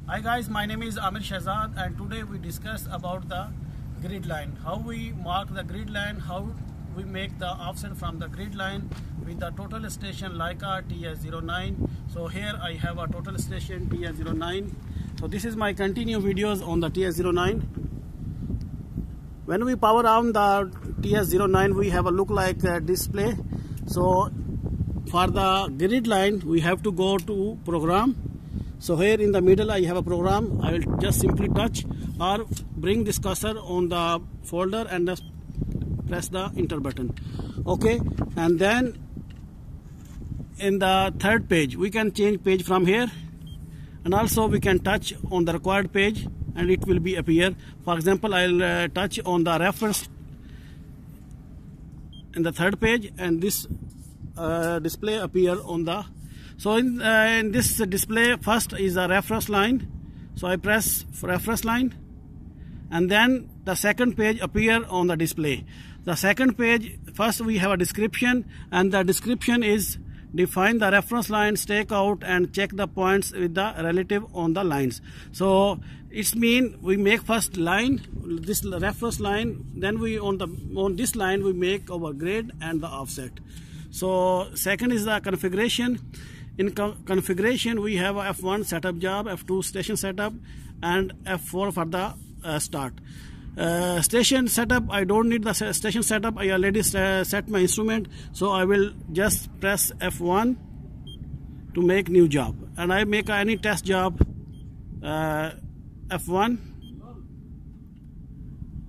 Hi guys, my name is Amir Shahzad and today we discuss about the grid line. How we mark the grid line, how we make the offset from the grid line with the total station Leica TS09. So here I have a total station TS09. So this is my continue videos on the TS09. When we power on the TS09 we have a look like a display. So for the grid line we have to go to program. So here in the middle I have a program. I will just simply touch or bring this cursor on the folder and just press the enter button. Okay, and then in the third page we can change page from here, and also we can touch on the required page and it will be appear. For example, I'll touch on the reference in the third page and this display appear on the. So in this display, first is a reference line. So I press reference line, and then the second page appear on the display. The second page, first we have a description, and the description is define the reference line, stake out and check the points with the relative on the lines. So it's mean we make first line, this reference line, then we on this line we make our grade and the offset. So second is the configuration. In configuration we have F1 setup job, F2 station setup, and F4 for the start. Station setup, I don't need the station setup, I already set my instrument, so I will just press F1 to make new job, and I make any test job F1,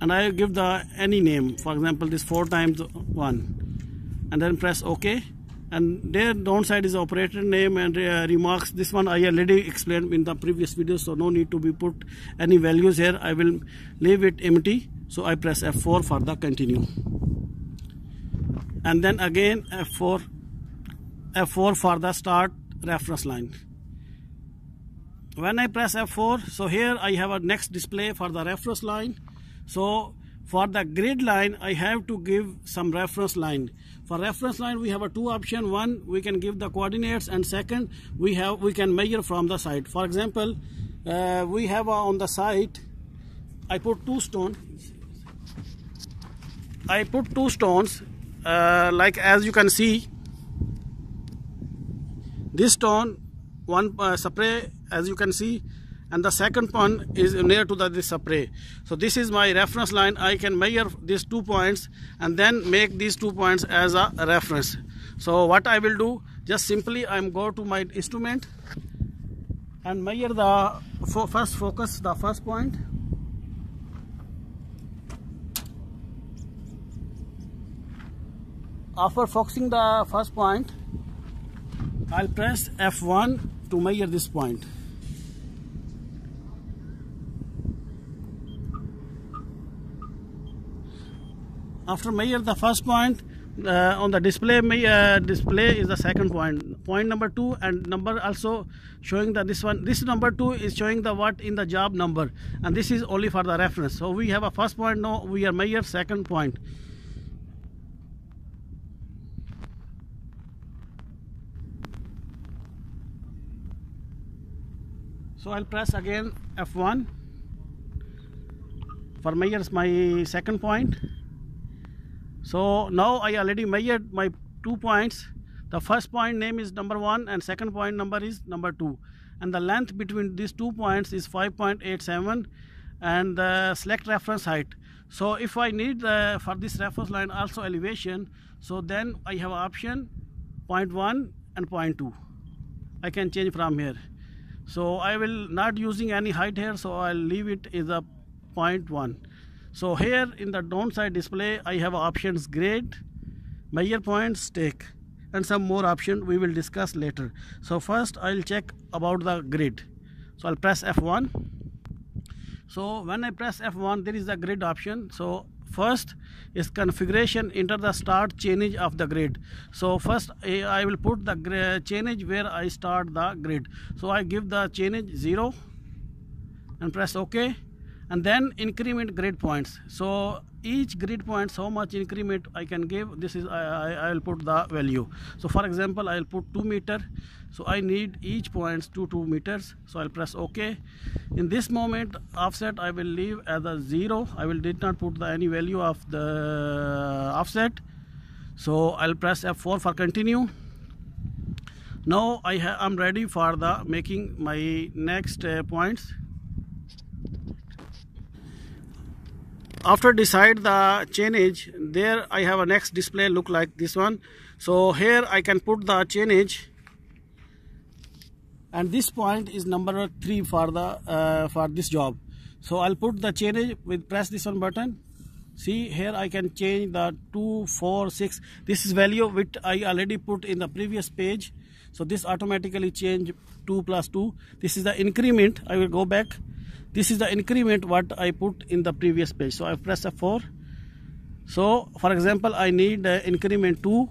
and I give the any name, for example this 4 times 1, and then press OK. And their downside is operator name and remarks. This one I already explained in the previous video, so no need to be put any values here. I will leave it empty. So I press F4 for the continue, and then again F4 for the start reference line. When I press F4, so here I have a next display for the reference line. So for the grid line I have to give some reference line. For reference line we have a two option. One, we can give the coordinates, and second we can measure from the side. For example, we have on the side I put two stones. Like as you can see, this stone one spray as you can see, and the second one is near to this spray. So this is my reference line. I can measure these 2 points and then make these 2 points as a reference. So what I will do, just simply I'm go to my instrument and measure the first focus the first point. After focusing the first point, I'll press F1 to measure this point. After measure the first point, on the display is the second point number 2, and number also showing that this number 2 is showing the what in the job number, and this is only for the reference. So we have a first point, now we are measure second point. So I'll press again F1 for measures my second point. So now I already measured my 2 points. The first point name is number 1 and second point number is number 2, and the length between these 2 points is 5.87, and the select reference height. So if I need for this reference line also elevation, so then I have option 0.1 and 0.2. I can change from here. So I will not using any height here, so I'll leave it as a 0.1. So here in the downside display I have options grade, measure points, stake, and some more options we will discuss later. So first I'll check about the grid. So I'll press F1. So when I press F1 there is a grid option. So first is configuration, enter the start change of the grid. So first I will put the change where I start the grid. So I give the change 0 and press OK. and then increment grid points. So each grid points, how much increment I can give, this is I will put the value. So for example, I'll put 2 meter. So I need each points to 2 meters. So I'll press OK. In this moment, offset I will leave as a 0. Did not put any value of the offset. So I'll press F4 for continue. Now I'm ready for the making my next points. After decide the chainage, there I have a next display look like this one. So here I can put the chainage, and this point is number 3 for the for this job. So I'll put the chainage with press this one button. See here I can change the 2, 4, 6. This is value which I already put in the previous page. So this automatically change 2 plus 2. This is the increment. I will go back. This is the increment what I put in the previous page. So I press F4. So for example, I need increment 2.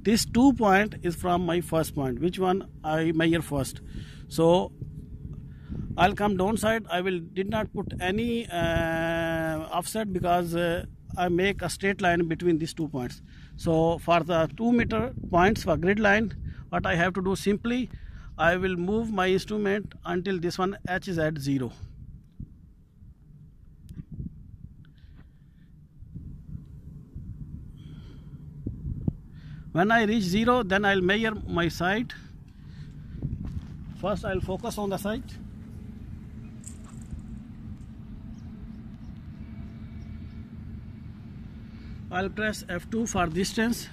This 2 point is from my first point. Which one I measure first? So I'll come downside. Did not put any offset because I make a straight line between these 2 points. So for the 2 meter points for grid line, what I have to do, simply I will move my instrument until this one H is at 0. When I reach 0, then I'll measure my site. First I'll focus on the site. I'll press F2 for distance.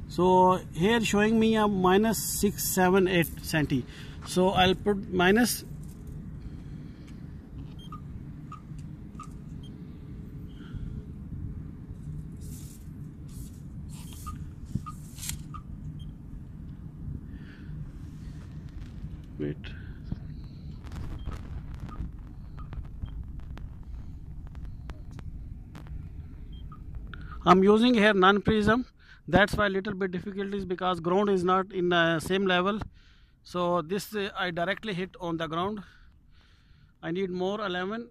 So here showing me a minus 678 centi. So I'll put minus. Wait. I'm using here non-prism. That's why little bit difficulties, because ground is not in the same level. So this I directly hit on the ground. I need more 11.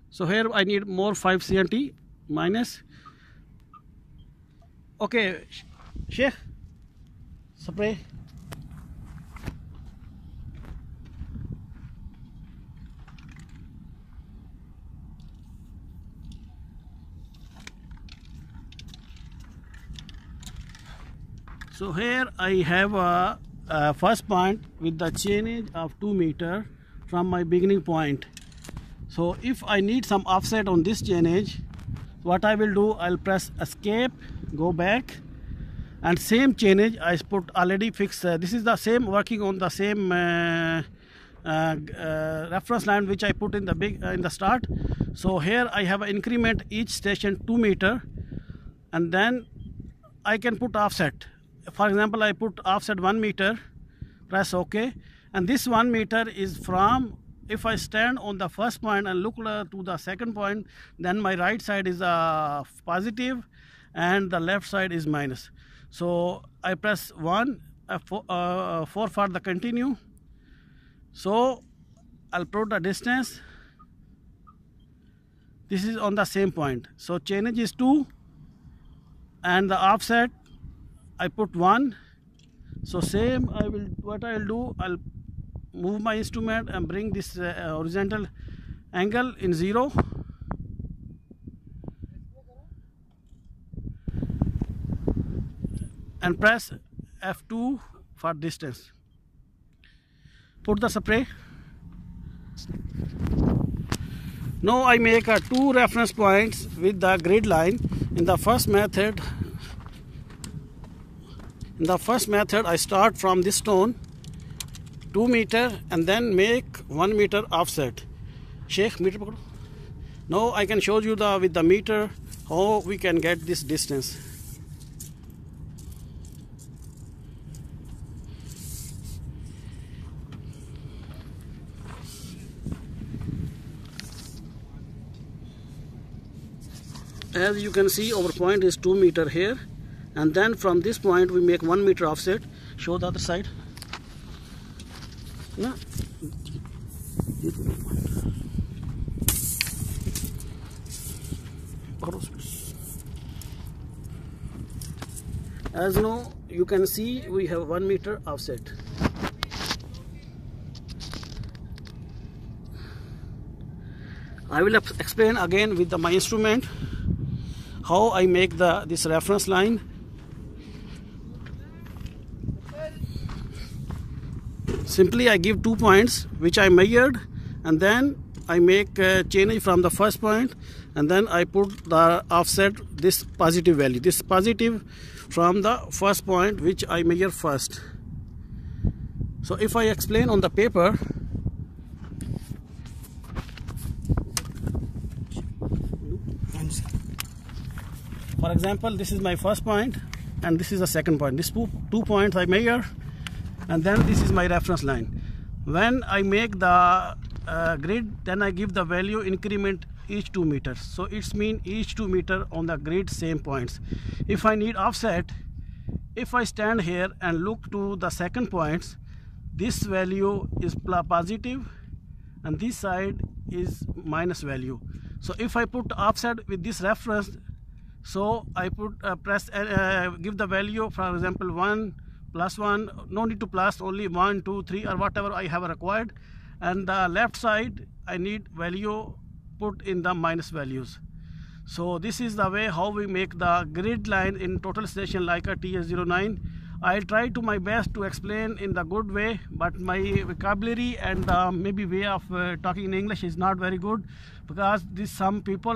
So here I need more 5 centi minus. Okay, Sheikh, spray. So here I have a first point with the chainage of 2 meter from my beginning point. So if I need some offset on this chainage, what I will do, I'll press escape, go back, and same chainage I put already fixed. This is the same, working on the same reference line which I put in the start. So here I have an increment each station 2 meter, and then I can put offset. For example, I put offset 1 meter, press OK, and this 1 meter is from, if I stand on the first point and look to the second point, then my right side is positive and the left side is minus. So I press 1, 4 for the continue. So I'll put the distance. This is on the same point. So chainage is 2 and the offset I put 1. So same what I will do, I'll move my instrument and bring this horizontal angle in 0. And press F2 for distance. Put the spray. Now I make 2 reference points with the grid line. In the first method, I start from this stone 2 meter and then make 1 meter offset. Sheikh, meter pakdo. Now I can show you with the meter how we can get this distance. As you can see, our point is 2 meter here, and then from this point we make 1 meter offset. Show the other side. Yeah. As now you can see, we have 1 meter offset. I will explain again with my instrument how I make this reference line. Simply I give 2 points which I measured, and then I make a change from the first point, and then I put the offset, this positive value, this positive from the first point which I measure first. So if I explain on the paper, for example, this is my first point and this is the second point. These 2 points I measure, and then this is my reference line. When I make the grid, then I give the value increment each 2 meters. So it's mean each 2 meter on the grid same points. If I need offset, if I stand here and look to the second points, this value is positive and this side is minus value. So if I put offset with this reference, so I put give the value, for example 1 plus 1, no need to plus, only 1, 2, 3 or whatever I have required, and the left side I need value put in the minus values. So this is the way how we make the grid line in total station Leica TS09. I'll try to my best to explain in the good way, but my vocabulary and maybe way of talking in English is not very good, because some people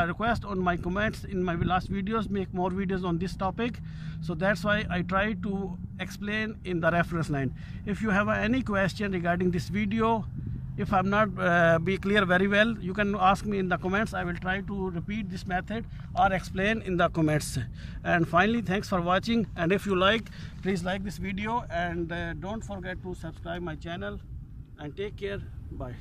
request on my comments in my last videos, make more videos on this topic. So that's why I try to explain in the reference line. If you have any question regarding this video, if I'm not be clear very well, you can ask me in the comments. I will try to repeat this method or explain in the comments. And finally, thanks for watching, and if you like, please like this video, and don't forget to subscribe my channel, and take care. Bye.